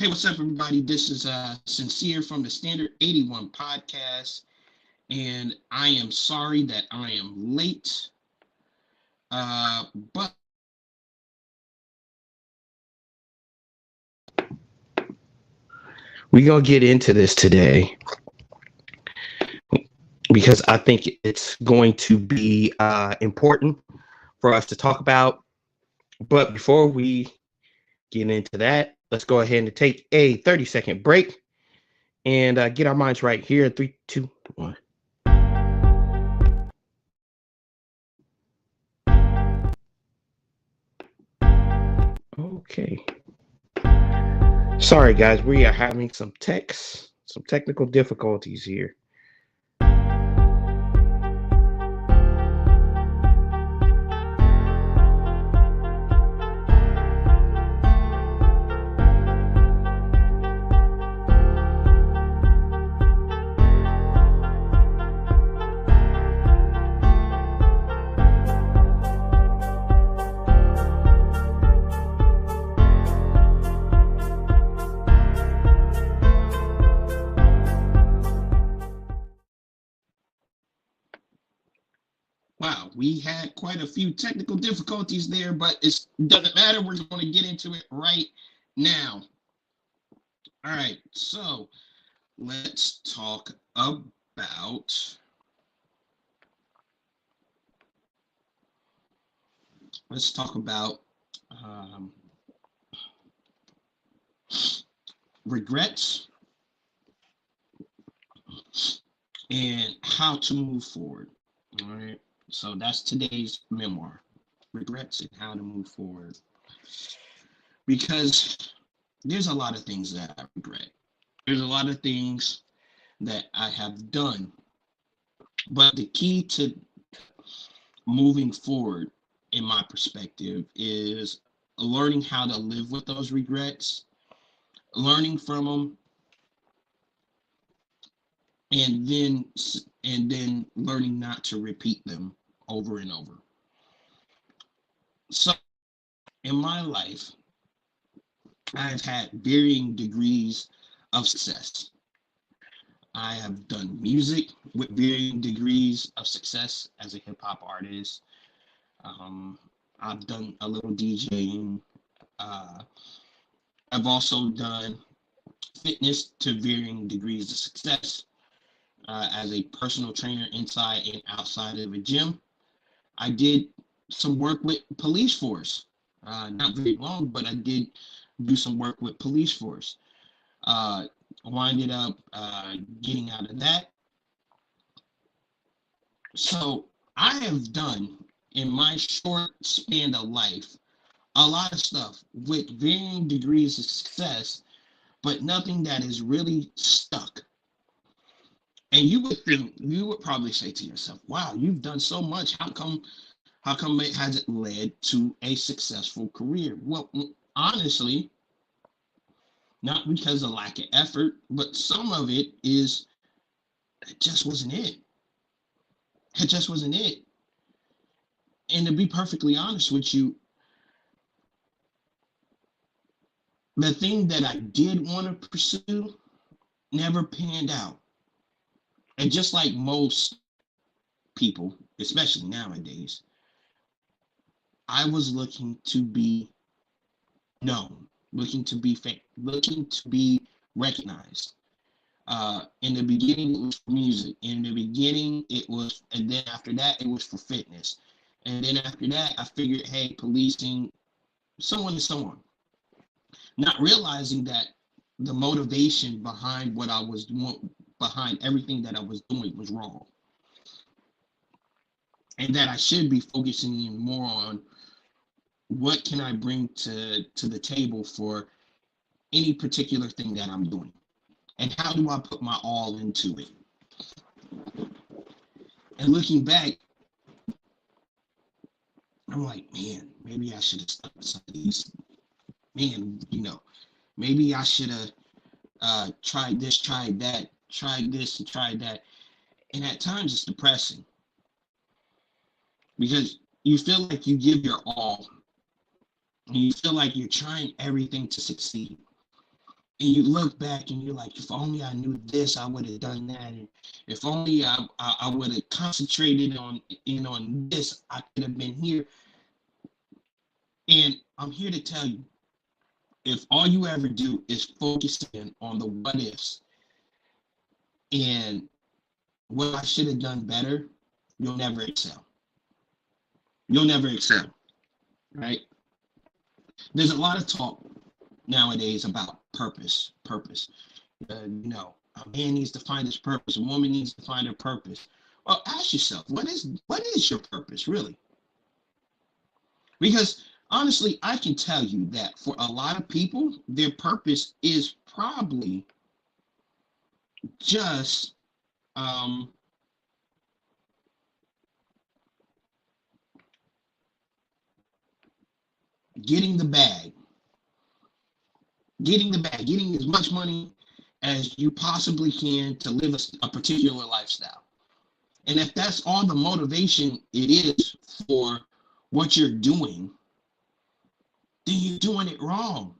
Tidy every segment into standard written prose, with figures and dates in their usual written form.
Hey, what's up, everybody? This is Sincere from the Standard 81 podcast, and I am sorry that I am late, but We're going to get into this today because I think it's going to be important for us to talk about. But before we get into that, let's go ahead and take a 30-second break and get our minds right here. 3, 2, 1. Okay. Sorry, guys. We are having some technical difficulties here. wow, we had quite a few technical difficulties there, but it doesn't matter. We're going to get into it right now. All right, so let's talk about um, regrets and how to move forward. All right. So that's today's memoir, regrets and how to move forward. Because there's a lot of things that I regret. There's a lot of things that I have done. But the key to moving forward, in my perspective, is learning how to live with those regrets, learning from them, and then learning not to repeat them over and over. So in my life, I've had varying degrees of success. I have done music with varying degrees of success as a hip hop artist. Um, I've done a little DJing. Uh, I've also done fitness to varying degrees of success as a personal trainer inside and outside of a gym. I did some work with police force, not very long, but I did do some work with police force. Uh, Winded up getting out of that. So I have done in my short span of life a lot of stuff with varying degrees of success, but nothing that is really stuck. And you would probably say to yourself, "Wow, you've done so much. How come it hasn't led to a successful career?" Well, honestly, not because of lack of effort, but some of it is it just wasn't it. It just wasn't it. And to be perfectly honest with you, the thing that I did want to pursue never panned out. And just like most people, especially nowadays, I was looking to be known, looking to be recognized. In the beginning, it was for music. In the beginning, it was, and then after that, it was for fitness. And then after that, I figured, hey, policing, so on and so on. Not realizing that the motivation behind what I was doing, behind everything that I was doing, was wrong, and that I should be focusing more on what can I bring to the table for any particular thing that I'm doing, and how do I put my all into it. And looking back, I'm like, man, maybe I should have stuck with some of these. Man, maybe I should have tried this, tried that, tried this, and tried that. And at times it's depressing because you feel like you give your all, and you feel like you're trying everything to succeed. And you look back and you're like, if only I knew this, I would have done that. And if only I would have concentrated on this, I could have been here. And I'm here to tell you, if all you ever do is focus in on the what ifs and what I should have done better, you'll never excel. You'll never excel, right? There's a lot of talk nowadays about purpose. Purpose. A man needs to find his purpose. A woman needs to find her purpose. Well, ask yourself, what is your purpose really? Because honestly, I can tell you that for a lot of people, their purpose is probably just um, getting the bag, getting as much money as you possibly can to live a particular lifestyle. And if that's all the motivation it is for what you're doing, then you're doing it wrong.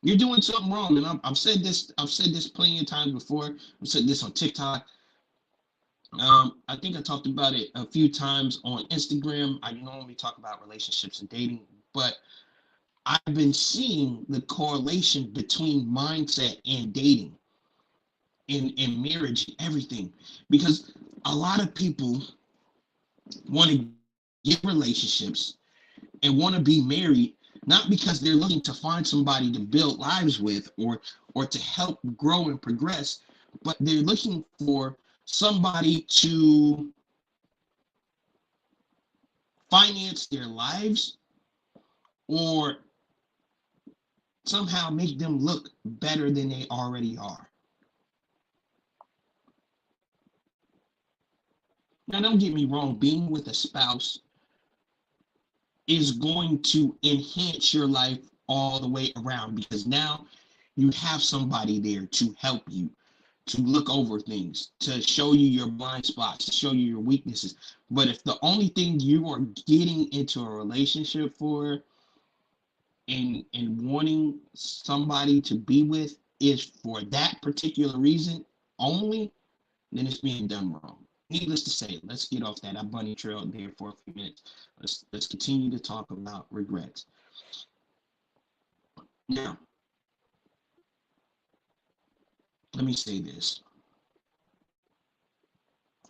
You're doing something wrong. And I've said this. I've said this plenty of times before. I've said this on TikTok. I think I talked about it a few times on Instagram. I normally talk about relationships and dating, but I've been seeing the correlation between mindset and dating and marriage and everything. Because a lot of people want to get relationships and want to be married, not because they're looking to find somebody to build lives with or to help grow and progress, but they're looking for somebody to finance their lives or somehow make them look better than they already are. Now, don't get me wrong, being with a spouse is going to enhance your life all the way around because now you have somebody there to help you, to look over things, to show you your blind spots, to show you your weaknesses. But if the only thing you are getting into a relationship for and wanting somebody to be with is for that particular reason only, then it's being done wrong. Needless to say, let's get off that bunny trail there for a few minutes. Let's continue to talk about regrets. Now, let me say this.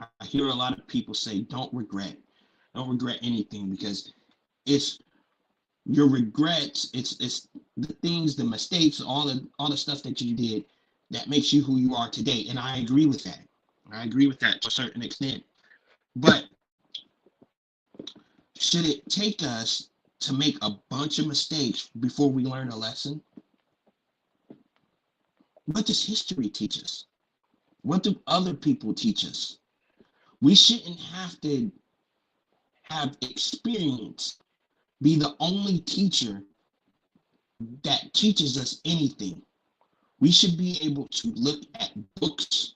I hear a lot of people say, don't regret anything because it's your regrets, it's the things, the mistakes, all the stuff that you did that makes you who you are today. And I agree with that. I agree with that to a certain extent. But should it take us to make a bunch of mistakes before we learn a lesson? What does history teach us? What do other people teach us? We shouldn't have to have experience be the only teacher that teaches us anything. We should be able to look at books,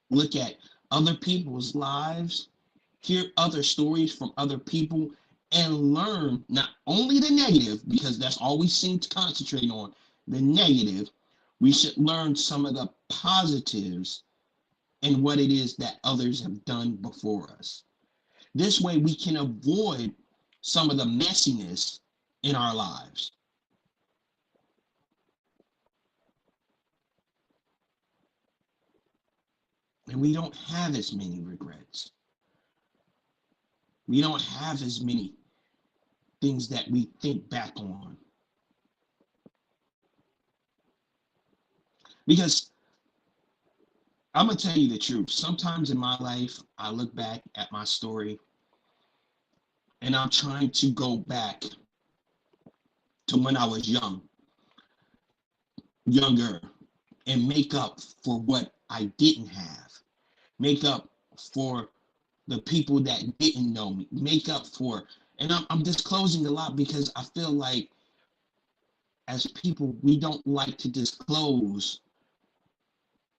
look at other people's lives, hear other stories from other people, and learn not only the negative, because that's all we seem to concentrate on, the negative. We should learn some of the positives and what it is that others have done before us. This way we can avoid some of the messiness in our lives. And we don't have as many regrets. We don't have as many things that we think back on. Because I'm going to tell you the truth. Sometimes in my life, I look back at my story and I'm trying to go back to when I was younger, and make up for what I didn't have, make up for the people that didn't know me, make up for, and I'm disclosing a lot because I feel like as people, we don't like to disclose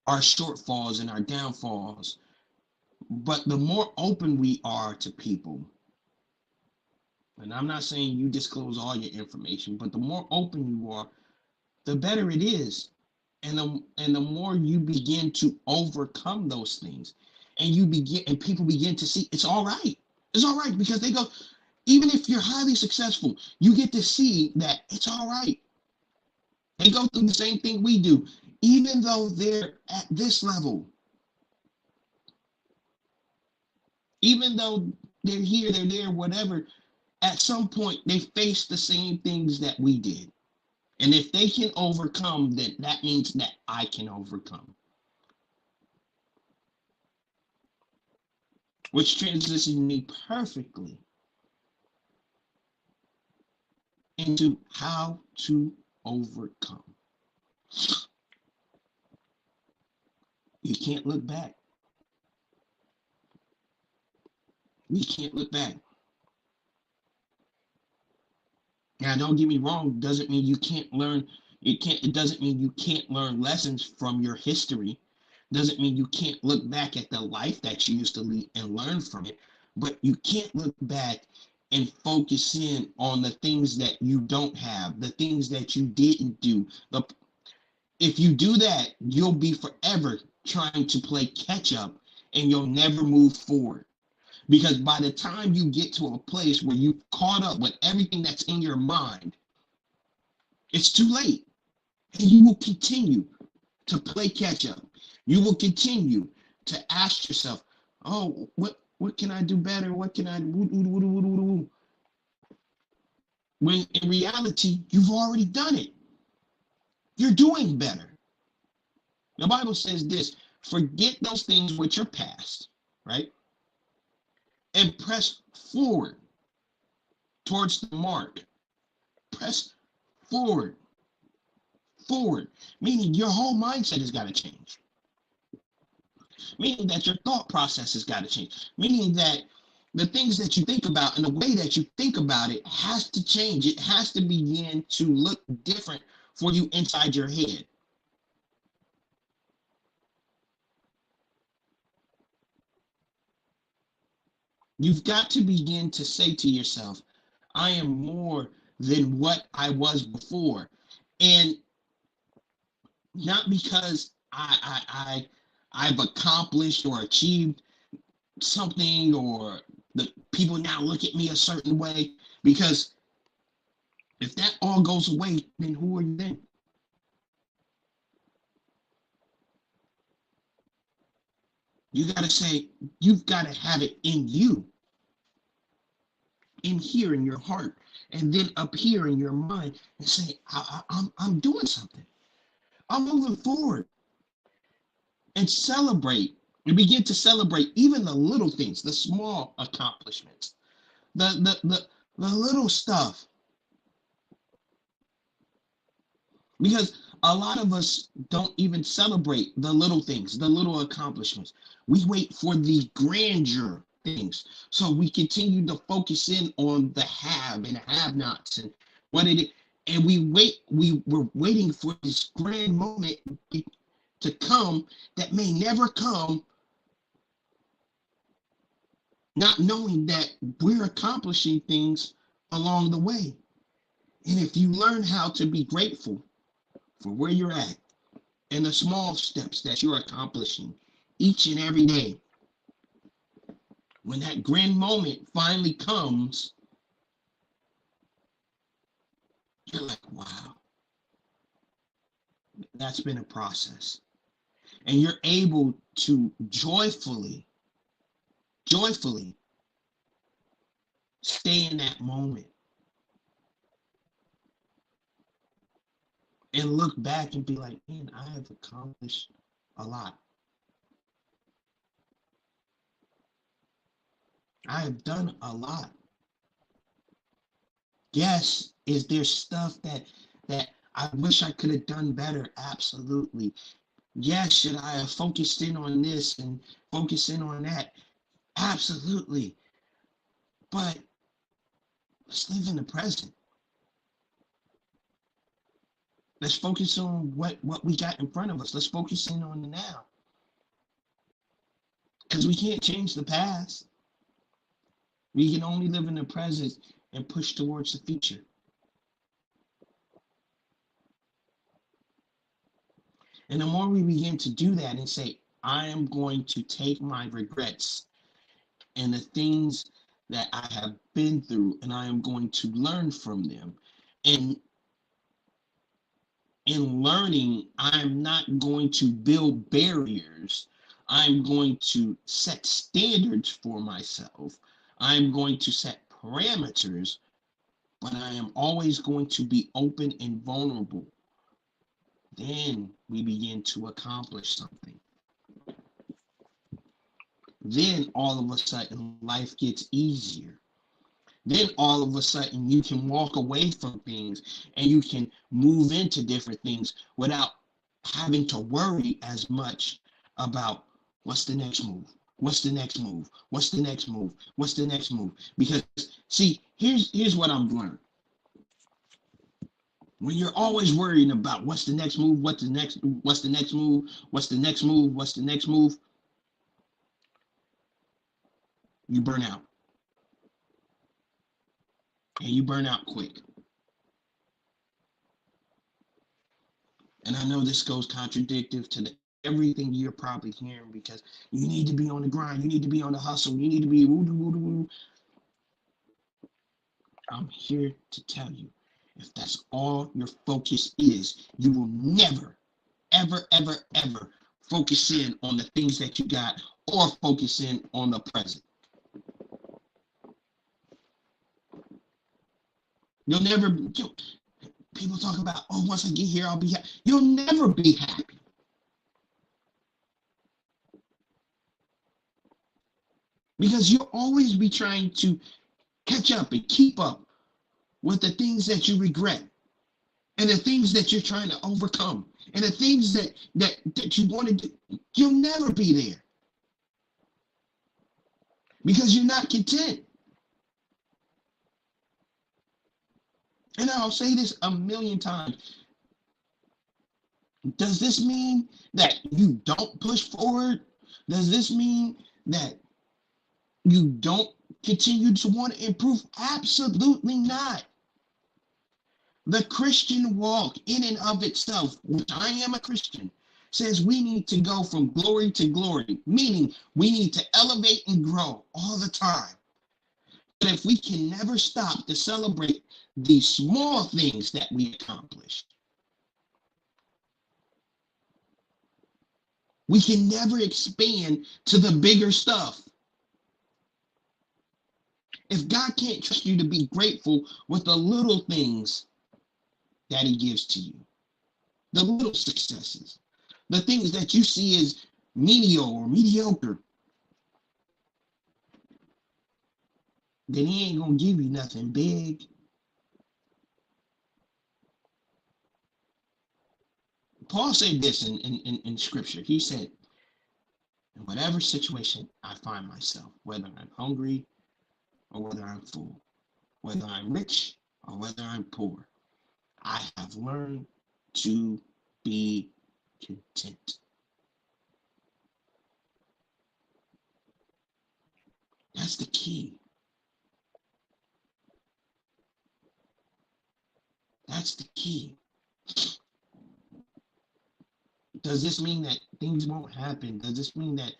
our shortfalls and our downfalls. But the more open we are to people, and I'm not saying you disclose all your information, but the more open you are, the better it is. And the more you begin to overcome those things, and people begin to see it's all right. It's all right because they go, even if you're highly successful, you get to see that it's all right. They go through the same thing we do, even though they're at this level, even though they're here, they're there, whatever. At some point, they face the same things that we did. And if they can overcome, then that means that I can overcome. Which transitions me perfectly into how to overcome. You can't look back. We can't look back. Now, don't get me wrong, doesn't mean you can't learn. It doesn't mean you can't learn lessons from your history. Doesn't mean you can't look back at the life that you used to lead and learn from it. But you can't look back and focus in on the things that you don't have, the things that you didn't do. If you do that, you'll be forever trying to play catch up and you'll never move forward. Because by the time you get to a place where you've caught up with everything that's in your mind, it's too late. And you will continue to play catch up. You will continue to ask yourself, oh, what can I do better? What can I do? When in reality, you've already done it. You're doing better. The Bible says this, forget those things which are past, right? And press forward towards the mark. Press forward, meaning your whole mindset has got to change. Meaning that your thought process has got to change. Meaning that the things that you think about and the way that you think about it has to change. It has to begin to look different for you inside your head. You've got to begin to say to yourself, I am more than what I was before. And not because I've accomplished or achieved something or the people now look at me a certain way, because if that all goes away, then who are you then? You got to say, you've got to have it in you, in here in your heart, and then up here in your mind, and say, I'm doing something. I'm moving forward. And celebrate, and begin to celebrate even the little things, the small accomplishments, the little stuff. Because a lot of us don't even celebrate the little things, the little accomplishments. We wait for the grandeur things. So we continue to focus in on the have and have-nots and what it is. And we're waiting for this grand moment to come that may never come, not knowing that we're accomplishing things along the way. And if you learn how to be grateful for where you're at and the small steps that you're accomplishing each and every day, when that grand moment finally comes, you're like, wow, that's been a process. And you're able to joyfully stay in that moment and look back and be like, man, I have accomplished a lot. I have done a lot. Yes, is there stuff that I wish I could have done better? Absolutely. Yes, should I have focused in on this and focused in on that? Absolutely. But let's live in the present. Let's focus on what we got in front of us. Let's focus in on the now. Because we can't change the past. We can only live in the present and push towards the future. And the more we begin to do that and say, I am going to take my regrets and the things that I have been through, and I am going to learn from them. And in learning, I'm not going to build barriers. I'm going to set standards for myself. I'm going to set parameters, but I am always going to be open and vulnerable. Then we begin to accomplish something. Then all of a sudden, life gets easier. Then all of a sudden, you can walk away from things and you can move into different things without having to worry as much about what's the next move, what's the next move, what's the next move, what's the next move. Because see, here's what I've learned. When you're always worrying about what's the next move, what's the next move, what's the next move, what's the next move, you burn out. And you burn out quick. And I know this goes contradictory to everything you're probably hearing, because you need to be on the grind, you need to be on the hustle, you need to be woo. I'm here to tell you, if that's all your focus is, you will never, ever focus in on the things that you got or focus in on the present. You'll never, people talk about, oh, once I get here, I'll be happy. You'll never be happy. Because you'll always be trying to catch up and keep up with the things that you regret and the things that you're trying to overcome and the things that you want to do. You'll never be there because you're not content. And I'll say this a million times. Does this mean that you don't push forward? Does this mean that you don't continue to want to improve? Absolutely not. The Christian walk in and of itself, which I am a Christian, says we need to go from glory to glory, meaning we need to elevate and grow all the time. But if we can never stop to celebrate the small things that we accomplish, we can never expand to the bigger stuff. If God can't trust you to be grateful with the little things that he gives to you, the little successes, the things that you see as mediocre, then he ain't gonna give you nothing big. Paul said this in scripture. He said, in whatever situation I find myself, whether I'm hungry or whether I'm full, whether I'm rich or whether I'm poor, I have learned to be content. That's the key. That's the key. Does this mean that things won't happen? Does this mean that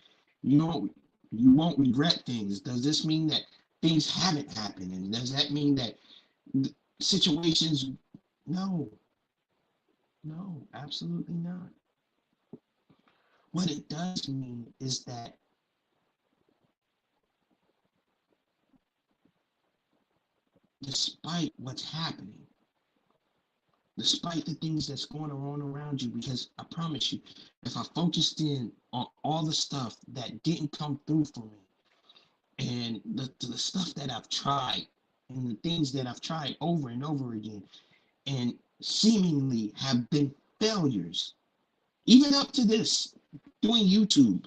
you won't regret things? Does this mean that things haven't happened? And does that mean that situations? No, absolutely not. What it does mean is that despite what's happening, despite the things that's going on around you, because I promise you, if I focused in on all the stuff that didn't come through for me and the stuff that I've tried and the things that I've tried over and over again and seemingly have been failures, even up to this, doing YouTube.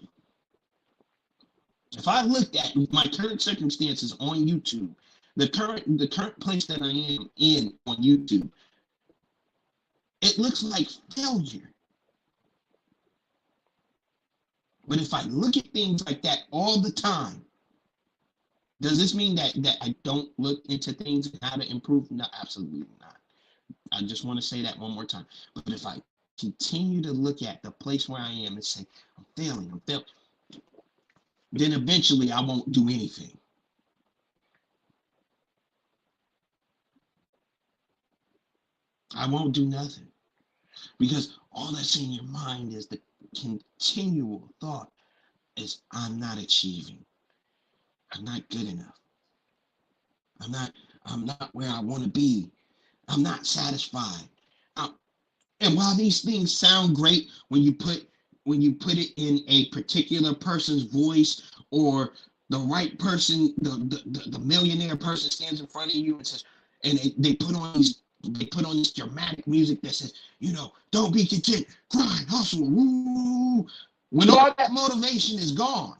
If I looked at my current circumstances on YouTube, the current place that I am in on YouTube, it looks like failure. But if I look at things like that all the time, does this mean that I don't look into things and how to improve? No, absolutely not. I just want to say that one more time. But if I continue to look at the place where I am and say, I'm failing, then eventually I won't do anything. I won't do nothing. Because all that's in your mind is the continual thought is I'm not achieving. I'm not good enough. I'm not where I want to be. I'm not satisfied. And while these things sound great when you put it in a particular person's voice, or the right person, the millionaire person stands in front of you and says, and they put on this dramatic music that says, don't be content, grind, hustle, woo. When all that motivation is gone,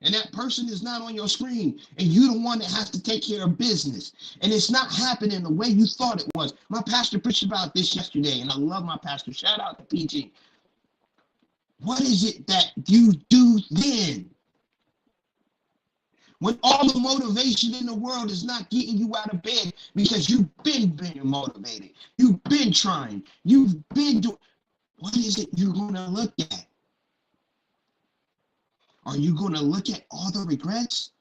and that person is not on your screen, and you're the one that has to take care of business, and it's not happening the way you thought it was. My pastor preached about this yesterday, and I love my pastor. Shout out to PG. What is it that you do then? When all the motivation in the world is not getting you out of bed because you've been being motivated, you've been trying, you've been doing, what is it you're going to look at? Are you going to look at all the regrets?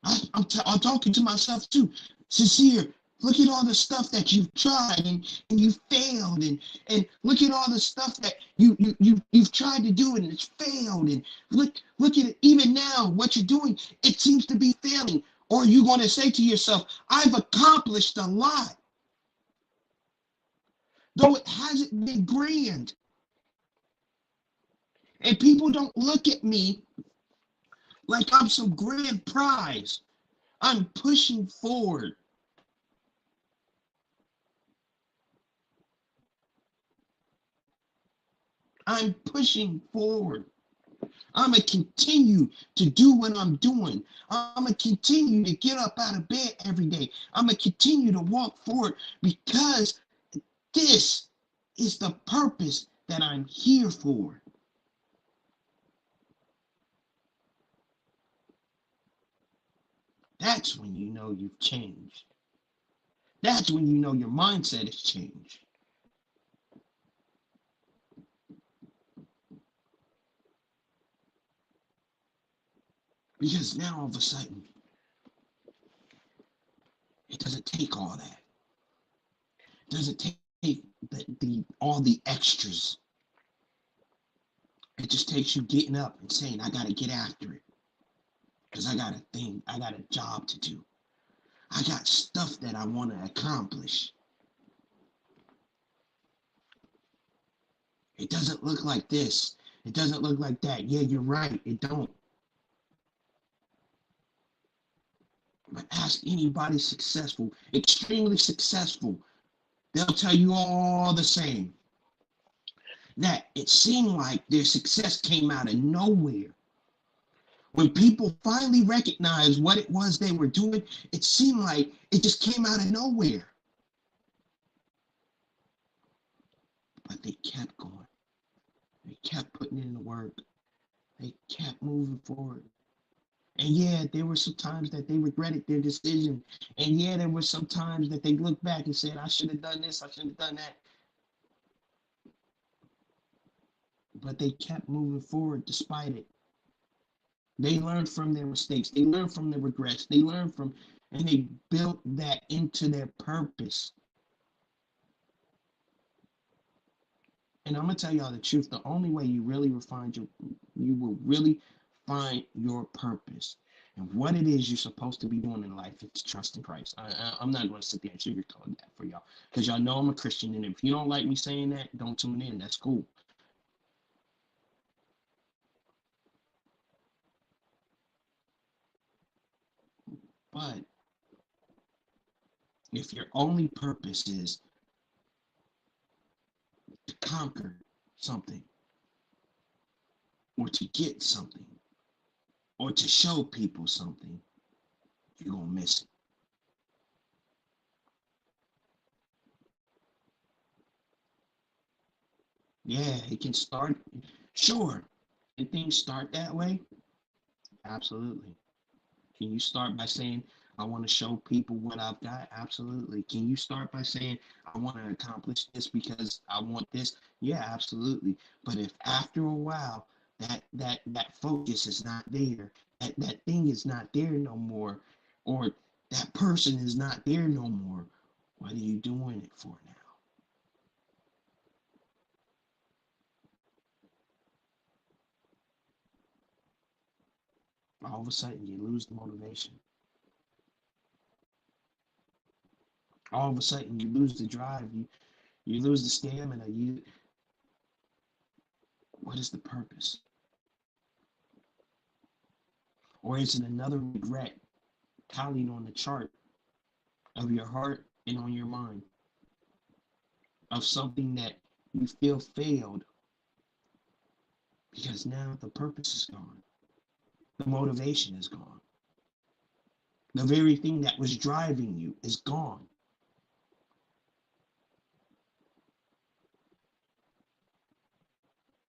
I'm talking to myself too. Sincere, look at all the stuff that you've tried and you failed, and look at all the stuff that you've tried to do and it's failed, and look at it even now, what you're doing, it seems to be failing. Or are you going to say to yourself, I've accomplished a lot, though it hasn't been grand. And people don't look at me like I'm some grand prize. I'm pushing forward. I'm pushing forward. I'm going to continue to do what I'm doing. I'm going to continue to get up out of bed every day. I'm going to continue to walk forward because this is the purpose that I'm here for. That's when you know you've changed. That's when you know your mindset has changed. Because now all of a sudden, it doesn't take all that. It doesn't take all the extras. It just takes you getting up and saying, I got to get after it. Because I got a job to do. I got stuff that I want to accomplish. It doesn't look like this. It doesn't look like that. Yeah, you're right. It don't. But ask anybody successful, extremely successful. They'll tell you all the same. That it seemed like their success came out of nowhere. When people finally recognized what it was they were doing, it seemed like it just came out of nowhere. But they kept going. They kept putting in the work. They kept moving forward. And yeah, there were some times that they regretted their decision. And yeah, there were some times that they looked back and said, I should have done this, I should have done that. But they kept moving forward despite it. They learned from their mistakes. They learned from their regrets. They learned from, and they built that into their purpose. And I'm going to tell y'all the truth. The only way you really will find your purpose and what it is you're supposed to be doing in life is trust in Christ. I'm not going to sit there and sugarcoat that for y'all because y'all know I'm a Christian. And if you don't like me saying that, don't tune in. That's cool. But if your only purpose is to conquer something or to get something or to show people something, you're going to miss it. Yeah, it can start. Sure. Can things start that way? Absolutely. Can you start by saying, I want to show people what I've got. Absolutely. Can you start by saying, I want to accomplish this because I want this? Yeah, absolutely. But if after a while that focus is not there, that thing is not there no more, or that person is not there no more, what are you doing it for now? All of a sudden you lose the motivation. All of a sudden you lose the drive. You lose the stamina. What is the purpose? Or is it another regret tallied on the chart of your heart and on your mind of something that you feel failed because now the purpose is gone, the motivation is gone, the very thing that was driving you is gone.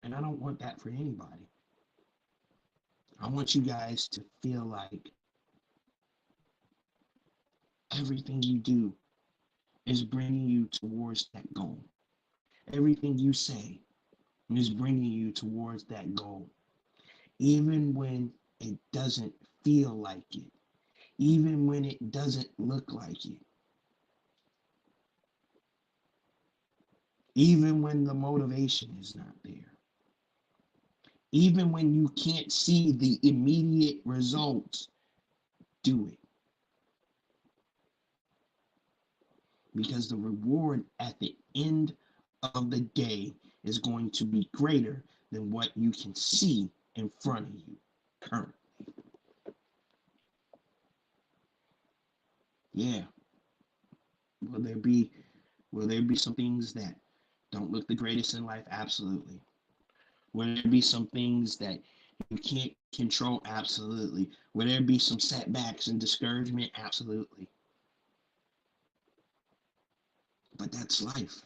And I don't want that for anybody. I want you guys to feel like everything you do is bringing you towards that goal. Everything you say is bringing you towards that goal. Even when it doesn't feel like it, even when it doesn't look like it, even when the motivation is not there, even when you can't see the immediate results, do it. Because the reward at the end of the day is going to be greater than what you can see in front of you currently. Yeah. Will there be some things that don't look the greatest in life? Absolutely. Will there be some things that you can't control? Absolutely. Will there be some setbacks and discouragement? Absolutely. But that's life.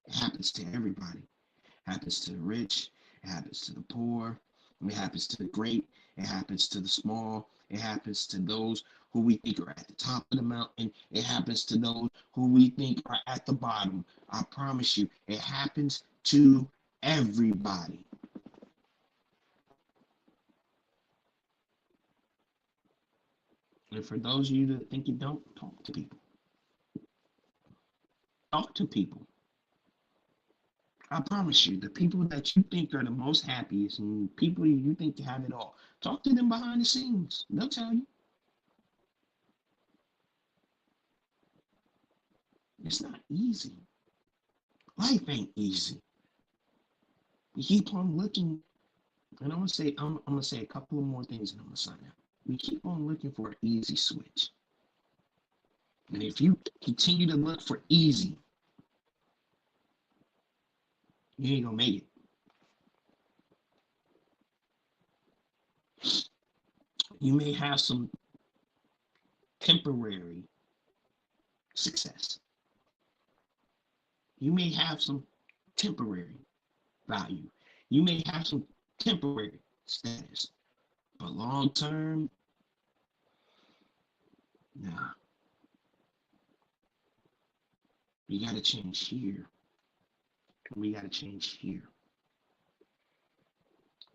It happens to everybody. It happens to the rich. It happens to the poor. It happens to the great. It happens to the small. It happens to those who we think are at the top of the mountain. It happens to those who we think are at the bottom. I promise you, it happens to everybody. And for those of you that think you don't, talk to people. Talk to people. I promise you, the people that you think are the most happiest and people you think have it all, talk to them behind the scenes. They'll tell you. It's not easy. Life ain't easy. We keep on looking, and I'm gonna say a couple of more things and I'm gonna sign out. We keep on looking for an easy switch. And if you continue to look for easy, you ain't gonna make it. You may have some temporary success. You may have some temporary value. You may have some temporary status. But long term, nah. We gotta change here. We gotta change here.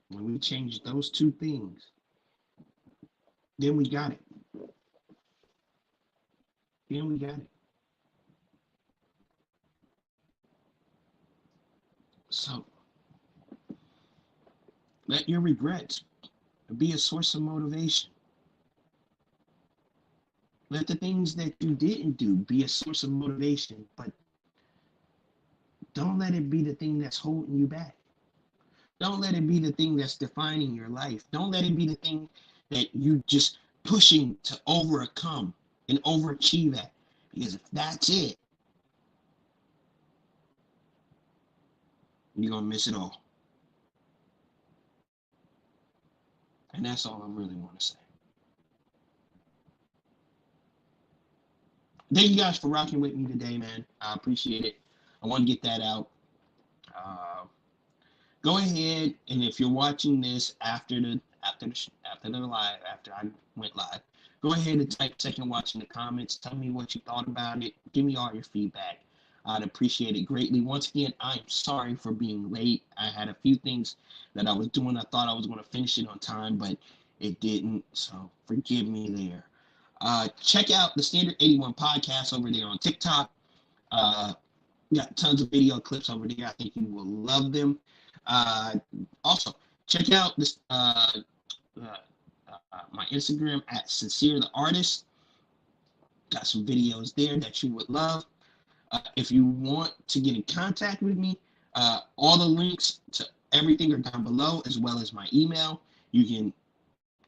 When we change those two things, then we got it. Then we got it. So let your regrets be a source of motivation. Let the things that you didn't do be a source of motivation, but don't let it be the thing that's holding you back. Don't let it be the thing that's defining your life. Don't let it be the thing that you just pushing to overcome and overachieve at. Because if that's it, you're gonna miss it all. And that's all I really want to say. Thank you guys for rocking with me today, man. I appreciate it. I want to get that out. Uh, Go ahead, and if you're watching this after the live, after I went live, Go ahead and type second watch in the comments. Tell me what you thought about it. Give me all your feedback. I'd appreciate it greatly. Once again, I'm sorry for being late. I had a few things that I was doing. I thought I was going to finish it on time, but it didn't. So forgive me there. Check out the Standard 81 podcast over there on TikTok. Uh, got tons of video clips over there. I think you will love them. Also, check out this my Instagram at Sincere the Artist. Got some videos there that you would love. If you want to get in contact with me, all the links to everything are down below, as well as my email. You can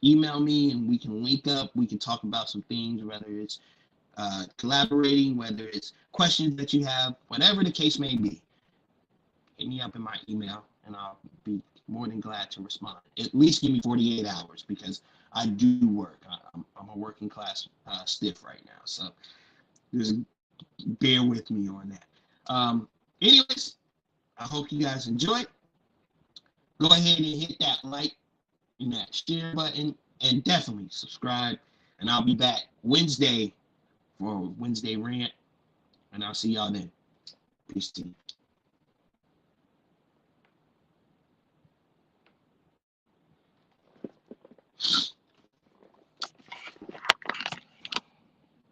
email me and we can link up. We can talk about some things, whether it's collaborating, whether it's questions that you have, whatever the case may be. Hit me up in my email and I'll be more than glad to respond. At least give me 48 hours because I do work. I'm a working class stiff right now. So just bear with me on that. Anyways, I hope you guys enjoyed. Go ahead and hit that like and that share button and definitely subscribe. And I'll be back Wednesday for Wednesday rant. And I'll see y'all then. Peace to you.